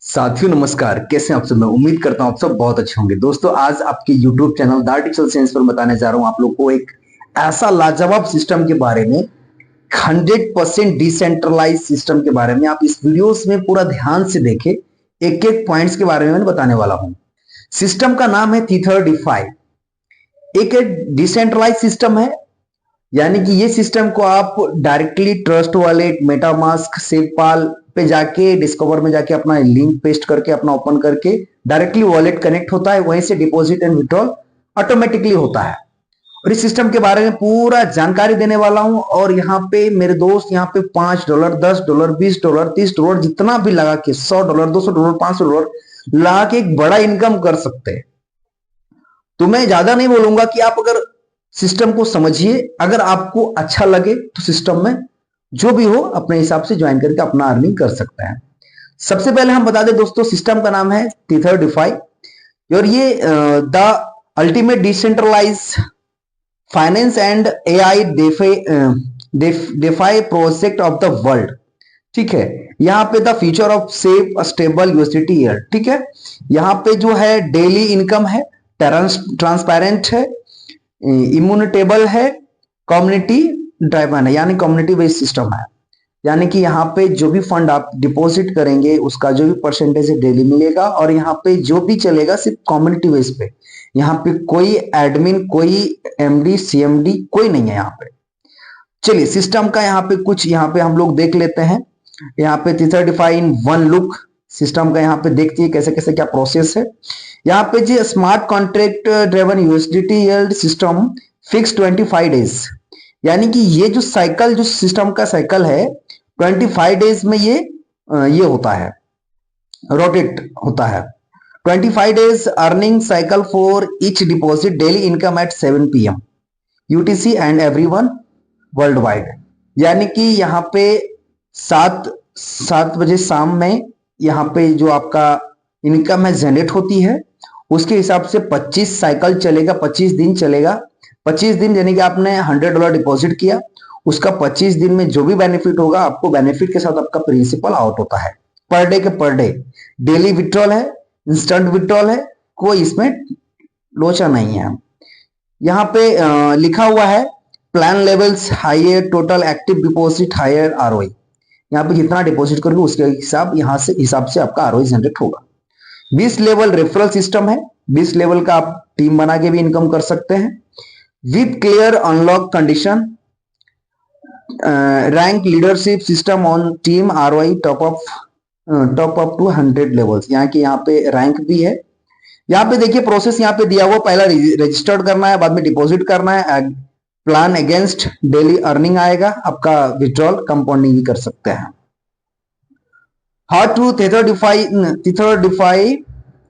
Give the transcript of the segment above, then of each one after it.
साथियों नमस्कार, कैसे हैं आप सब। मैं उम्मीद करता हूं आप सब बहुत अच्छे होंगे। दोस्तों आज आपके YouTube channel the artificial science पर बताने जा रहा हूं आप लोग को एक ऐसा लाजवाब सिस्टम के बारे में, 100% डिसेंट्रलाइज सिस्टम के बारे में। आप इस वीडियोस में पूरा ध्यान से देखें, एक एक पॉइंट्स के बारे में मैं बताने वाला हूं। सिस्टम का नाम है ThetaDeFi। एक डिसेंट्रलाइज सिस्टम है, यानी कि ये सिस्टम को आप डायरेक्टली ट्रस्ट वॉलेट, मेटामास्क, सेवपाल पे जाके, डिस्कवर में जाके अपना लिंक पेस्ट करके, अपना ओपन करके डायरेक्टली वॉलेट कनेक्ट होता है, वहीं से डिपॉजिट एंड विड्रॉल ऑटोमेटिकली होता है। और इस सिस्टम के बारे में पूरा जानकारी देने वाला हूं। और यहाँ पे मेरे दोस्त यहाँ पे $5, $10, $20, $30 जितना भी लगा के, $100, $200, $500 लगा के एक बड़ा इनकम कर सकते हैं। तो मैं ज्यादा नहीं बोलूंगा कि आप अगर सिस्टम को समझिए, अगर आपको अच्छा लगे तो सिस्टम में जो भी हो अपने हिसाब से ज्वाइन करके अपना अर्निंग कर सकते हैं। सबसे पहले हम बता दें दोस्तों, सिस्टम का नाम है ThetaDeFi और ये the ultimate decentralize finance and AI DeFi project of the world. ठीक है, यहाँ पे the future of safe stable USDT year. ठीक है, यहाँ पे जो है डेली इनकम है, ट्रांसपेरेंट है, इम्यूनेटेबल है, कम्युनिटी ड्राइवन है, यानी कम्युनिटी बेस्ड सिस्टम है। यानी कि यहाँ पे जो भी फंड आप डिपॉजिट करेंगे उसका जो भी परसेंटेज है डेली मिलेगा। और यहाँ पे जो भी चलेगा सिर्फ कम्युनिटी बेस पे। यहाँ पे कोई एडमिन, कोई MD, CMD कोई नहीं है यहाँ पे। चलिए सिस्टम का यहाँ पे कुछ यहाँ पे हम लोग देख लेते हैं। यहाँ पे ThetaDeFi in one look system का यहाँ पे देखते हैं कैसे कैसे क्या प्रोसेस है। यहाँ पे जो smart contract driven USDT yield system fix 25 days, यानी कि ये जो साइकिल, जो सिस्टम का साइकिल है 25 डेज में ये होता है, रोटेट होता है। 25 days earning cycle for each deposit, daily income eight 7 PM UTC and everyone world wide. यानी कि यहाँ पे 7 बजे शाम में यहाँ पे जो आपका इनकम है जनरेट होती है, उसके हिसाब से 25 साइकिल चलेगा, 25 दिन चलेगा। 25 दिन यानी कि आपने $100 डिपॉजिट किया, उसका 25 दिन में जो भी बेनिफिट होगा, आपको बेनिफिट के साथ आपका प्रिंसिपल आउट होता है। पर डे के पर डे डेली विड्रॉल है, इंस्टेंट विड्रॉल है, कोई इसमें लोचा नहीं है। यहाँ पे लिखा हुआ है plan levels higher, total active deposit higher, ROI। यहाँ पे जितना डिपॉजिट करोगे उसके हिसाब से आपका ROI जनरेट होगा। 20 लेवल रेफरल सिस्टम है, 20 लेवल का आप टीम बना के भी इनकम कर सकते हैं। With clear unlock condition, rank leadership system on team, ROI top up to 100 levels. यहाँ पे रैंक भी है। यहाँ पे देखिए प्रोसेस यहाँ पे दिया हुआ, पहला रजिस्टर्ड करना है, बाद में डिपॉजिट करना है, प्लान अगेंस्ट डेली अर्निंग आएगा, आपका विड्रॉल कंपाउंडिंग भी कर सकते हैं। How to ThetaDeFi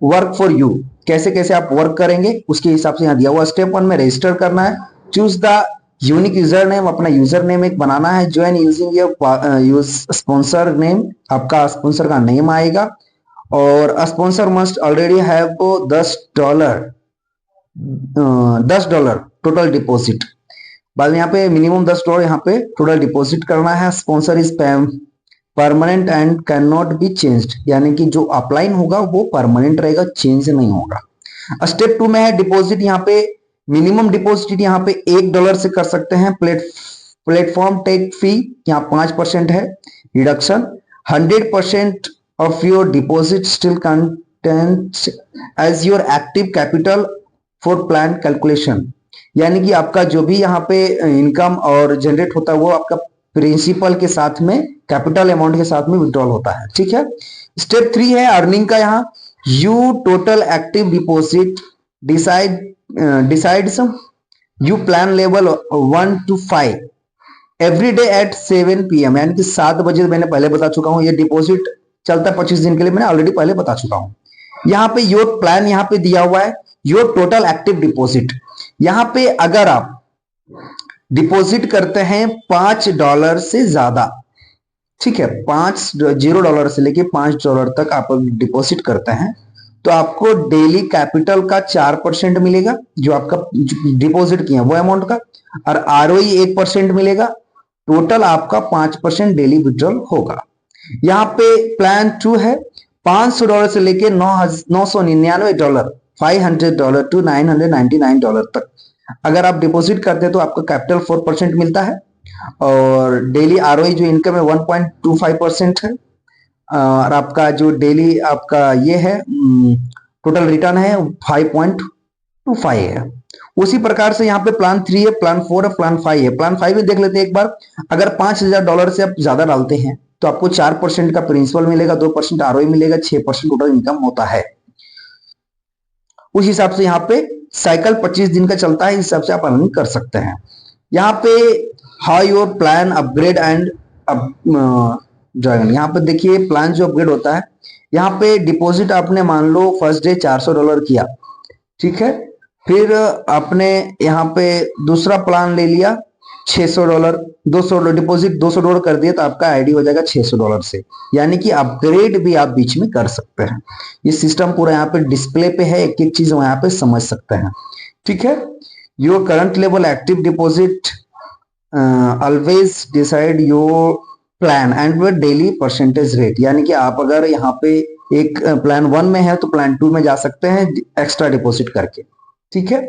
work for you, कैसे कैसे आप वर्क करेंगे उसके हिसाब से यहाँ दिया हुआ। स्टेप 1 में रजिस्टर करना है, choose the unique user name, अपना यूजर नेम एक बनाना है। Join using your sponsor name, आपका स्पॉन्सर का नेम आएगा। और sponsor must already have $10 total deposit. बाद में यहाँ पे मिनिमम $10 यहाँ पे टोटल डिपॉजिट करना है। Sponsor is permanent and can not be changed, यानी कि जो अपलाइन होगा वो परमानेंट रहेगा, चेंज नहीं होगा। स्टेप 2 में है डिपॉजिट। यहाँ पे मिनिमम डिपॉजिट यहाँ पे $1 से कर सकते हैं। प्लेटफॉर्म टेक फी यहाँ 5% है reduction. 100% of your deposit still content as your active capital for plan calculation, यानी कि आपका जो भी यहाँ पे इनकम और जनरेट होता है वो आपका प्रिंसिपल के साथ में, कैपिटल अमाउंट के साथ में विड्रॉल होता है। ठीक है, स्टेप 3 है अर्निंग का। यहाँ you total active deposit decides you plan level 1 to 5 every day at 7 PM, यानी कि 7 बजे मैंने पहले बता चुका हूं। ये डिपॉजिट चलता है 25 दिन के लिए, मैंने ऑलरेडी पहले बता चुका हूं। यहाँ पे योर प्लान यहाँ पे दिया हुआ है, योर टोटल एक्टिव डिपॉजिट। यहाँ पे अगर आप डिपॉजिट करते हैं $5 से ज्यादा, ठीक है, $0 से लेके $5 तक आप डिपॉजिट करते हैं, तो आपको डेली कैपिटल का 4% मिलेगा, जो आपका डिपॉजिट किया वो अमाउंट का, और ROI 1% मिलेगा, टोटल आपका 5% डेली विड्रॉल होगा। यहाँ पे प्लान 2 है, $500 से लेके $999, $500 टू $999 तक अगर आप डिपॉजिट करते हैं तो आपका कैपिटल 4% मिलता है और डेली आरओई जो इनकम है 1.25% है और आपका जो डेली आपका ये है टोटल रिटर्न है 5.25 है। उसी प्रकार से यहाँ पे प्लान 3 है, प्लान 4 है, प्लान 5 है। प्लान 5 में देख लेते हैं एक बार। अगर $5,000 से आप ज्यादा डालते हैं तो आपको 4% का प्रिंसिपल मिलेगा, 2% आरओई मिलेगा, 6% टोटल इनकम होता है। उस हिसाब से यहाँ पे साइकिल 25 दिन का चलता है, इस हिसाब से आप अर्निंग कर सकते हैं। यहाँ पे how your plan upgrade and join, यहाँ पे देखिए प्लान जो अपग्रेड होता है, यहाँ पे डिपॉजिट आपने मान लो फर्स्ट डे $400 किया, ठीक है, फिर आपने यहाँ पे दूसरा प्लान ले लिया $600, $200 डिपॉजिट $200 कर दिया तो आपका आईडी हो जाएगा $600 से, यानी कि अपग्रेड भी आप बीच में कर सकते हैं। ये सिस्टम पूरा यहाँ पे डिस्प्ले पे है, एक एक चीज यहाँ पे समझ सकते हैं, ठीक है। Your current level active deposit always decide your plan and daily percentage rate, यानी कि आप अगर यहाँ पे एक प्लान 1 में है तो प्लान 2 में जा सकते हैं एक्स्ट्रा डिपॉजिट करके, ठीक है।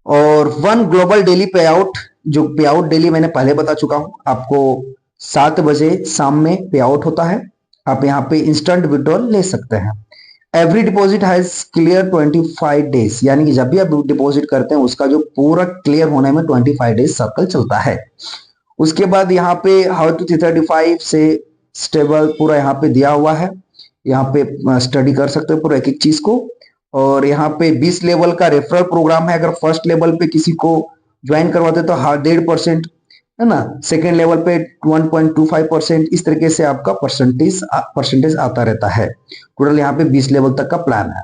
और 1 ग्लोबल डेली पे आउट, जो पे आउट डेली मैंने पहले बता चुका हूं आपको, 7 बजे शाम में पे आउट होता है। आप यहाँ पे इंस्टेंट विड्रॉल ले सकते हैं। Every deposit has clear 25 days, यानी कि जब भी आप डिपॉजिट करते हैं उसका जो पूरा क्लियर होने में 25 डेज सर्कल चलता है। उसके बाद यहाँ पे हाउ टू 335 से स्टेबल पूरा यहाँ पे दिया हुआ है, यहाँ पे स्टडी कर सकते हो पूरा एक एक चीज को। और यहाँ पे 20 लेवल का रेफरल प्रोग्राम है, अगर फर्स्ट लेवल पे किसी को ज्वाइन करवाते तो 1.5% है ना, सेकेंड लेवल पे 1.25%, इस तरीके से आपका परसेंटेज आता रहता है। टोटल यहाँ पे 20 लेवल तक का प्लान है।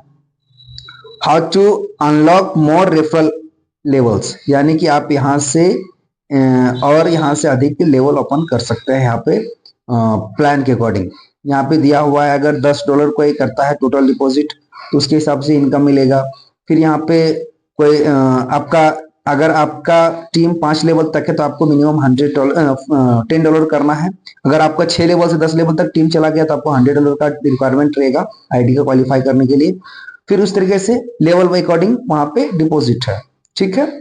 How to unlock more referral levels, यानी कि आप यहाँ से और यहाँ से अधिक लेवल ओपन कर सकते हैं यहाँ पे प्लान के अकॉर्डिंग। यहाँ पे दिया हुआ है अगर $10 कोई करता है टोटल डिपॉजिट तो उसके हिसाब से इनकम मिलेगा। फिर यहाँ पे कोई आपका अगर आपका टीम 5 लेवल तक है तो आपको मिनिमम $10 करना है। अगर आपका 6 लेवल से 10 लेवल तक टीम चला गया तो आपको $100 का रिक्वायरमेंट रहेगा आईडी का क्वालिफाई करने के लिए। फिर उस तरीके से लेवल के अकॉर्डिंग वहां पे डिपॉजिट है, ठीक है।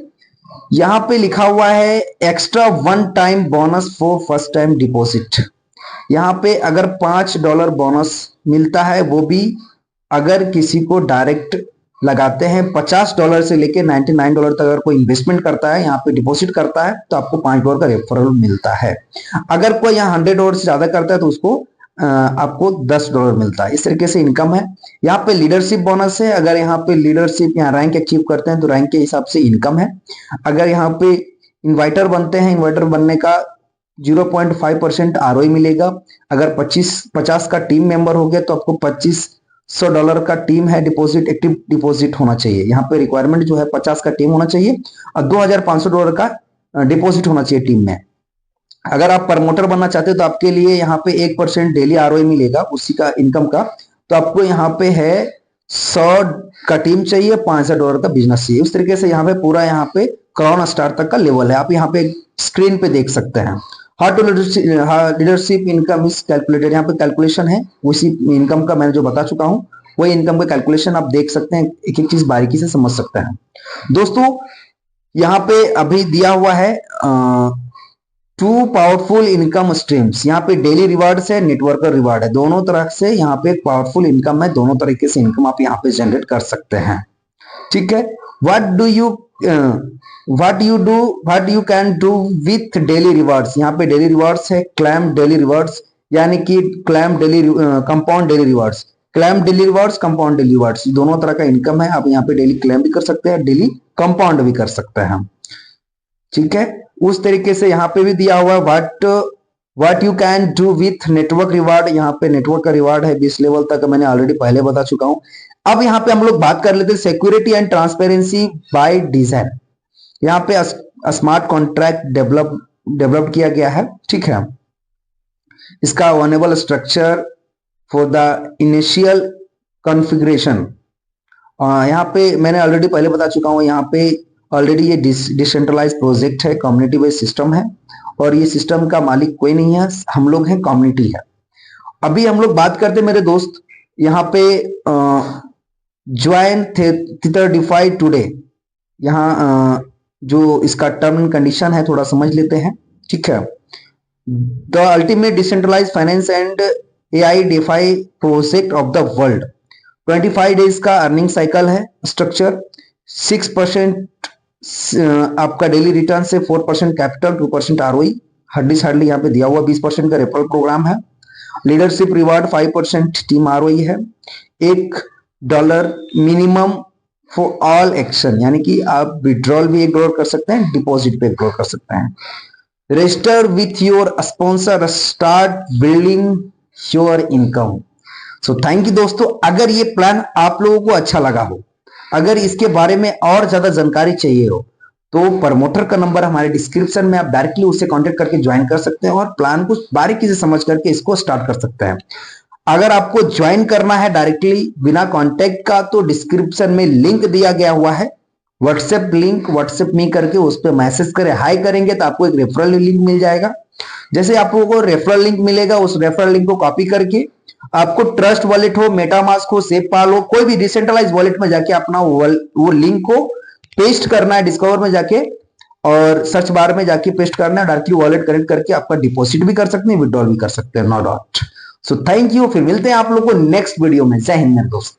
यहाँ पे लिखा हुआ है extra 1 time bonus for first time deposit. यहाँ पे अगर $5 बोनस मिलता है, वो भी अगर किसी को डायरेक्ट लगाते हैं $50 से लेके $99 तक अगर कोई इन्वेस्टमेंट करता है, यहाँ पे डिपॉजिट करता है तो आपको $5 का रेफरल मिलता है। अगर कोई यहाँ $100 से ज्यादा करता है तो उसको आपको $10 मिलता है। इस तरीके से इनकम है। यहाँ पे लीडरशिप बोनस है, अगर यहाँ पे लीडरशिप यहाँ रैंक अचीव करते हैं तो रैंक के हिसाब से इनकम है। अगर यहाँ पे इन्वाइटर बनते हैं, इन्वाइटर बनने का 0.5% आरओई मिलेगा। अगर 50 का टीम मेंबर हो गया तो आपको $2500 का टीम है डिपॉजिट, एक्टिव डिपॉजिट होना चाहिए। यहाँ पे रिक्वायरमेंट जो है 50 का टीम होना चाहिए और $2500 का डिपॉजिट होना चाहिए टीम में। अगर आप प्रमोटर बनना चाहते हो तो आपके लिए यहाँ पे 1% डेली आरओई मिलेगा उसी का इनकम का। तो आपको यहाँ पे है 100 का टीम चाहिए, $5000 का बिजनेस चाहिए। उस तरीके से यहाँ पे पूरा यहाँ पे क्राउन स्टार तक का लेवल है, आप यहाँ पे स्क्रीन पे देख सकते हैं। How to leadership income is calculated, यहाँ पे कैलकुलेशन है उसी इनकम का मैंने जो बता चुका हूँ, वही इनकम का कैलकुलेशन आप देख सकते हैं, एक एक चीज बारीकी से समझ सकते हैं। दोस्तों यहाँ पे अभी दिया हुआ है 2 पावरफुल इनकम स्ट्रीम्स। यहाँ पे डेली रिवार्ड्स है, नेटवर्कर रिवार्ड है, दोनों तरह से यहाँ पे पावरफुल इनकम है, दोनों तरीके से इनकम आप यहाँ पे जनरेट कर सकते हैं, ठीक है। what you can do with daily rewards, यहाँ पे डेली रिवार्ड्स है, क्लैम डेली रिवार्ड्स, यानी कि claim daily compound daily rewards, claim daily rewards, compound daily rewards, दोनों तरह का इनकम है। आप यहाँ पे डेली क्लैम भी कर सकते हैं, डेली कंपाउंड भी कर सकते हैं, ठीक है। उस तरीके से यहाँ पे भी दिया हुआ what you can do with network reward, यहाँ पे नेटवर्क का रिवार्ड है 20 लेवल तक, मैंने ऑलरेडी पहले बता चुका हूं। अब यहाँ पे हम लोग बात कर लेते हैं security and transparency by design. यहाँ पे स्मार्ट कॉन्ट्रैक्ट डेवलप किया गया है, ठीक है। इसका वनेबल structure for the initial configuration, यहाँ पे मैंने ऑलरेडी पहले बता चुका हूँ। यहाँ पे ऑलरेडी ये डिसेंट्रलाइज प्रोजेक्ट है, कम्युनिटी बेस्ड सिस्टम है और ये सिस्टम का मालिक कोई नहीं है, हम लोग हैं, कम्युनिटी है। अभी हम लोग बात करते मेरे दोस्त, यहाँ पे ज्वाइन थिटर डिफाई टुडे, यहाँ जो इसका टर्म एंड कंडीशन है थोड़ा समझ लेते हैं, ठीक है। The ultimate decentralize finance and AI DeFi project of the world. 25 days का अर्निंग साइकिल है, स्ट्रक्चर 6% आपका डेली रिटर्न से 4% कैपिटल, 2% आरओई, हार्डली यहाँ पे दिया हुआ 20% का रेफरल प्रोग्राम है। लीडरशिप रिवार्ड 5% टीम आरओई है। $1 मिनिमम फॉर ऑल एक्शन, यानी कि आप विड्रॉल भी $1 कर सकते हैं, डिपॉजिट पे $1 कर सकते हैं। Register with your sponsor, start building your income. So thank you दोस्तों। अगर ये प्लान आप लोगों को अच्छा लगा हो, अगर इसके बारे में और ज्यादा जानकारी चाहिए हो, तो प्रमोटर का नंबर हमारे डिस्क्रिप्शन में, आप डायरेक्टली उससे कांटेक्ट करके ज्वाइन कर सकते हैं और प्लान को बारीकी से समझ करके इसको स्टार्ट कर सकते हैं। अगर आपको ज्वाइन करना है डायरेक्टली बिना कांटेक्ट का, तो डिस्क्रिप्शन में लिंक दिया गया हुआ है, व्हाट्सएप लिंक, व्हाट्सएप में करके उस पर मैसेज करें, हाई करेंगे तो आपको एक रेफरल लिंक मिल जाएगा। जैसे आप लोगों को रेफरल लिंक मिलेगा, उस रेफरल लिंक को कॉपी करके आपको ट्रस्ट वॉलेट हो, मेटामास्क हो, सेफपाल हो, कोई भी डिसेंट्रलाइज वॉलेट में जाके अपना वो लिंक को पेस्ट करना है, डिस्कवर में जाके और सर्च बार में जाके पेस्ट करना है, डायरेक्टली वॉलेट कनेक्ट करके आपका डिपॉजिट भी कर सकते हैं, विड्रॉल भी कर सकते हैं, no doubt. So thank you, फिर मिलते हैं आप लोगों को नेक्स्ट वीडियो में। जय हिंद मेरे दोस्त।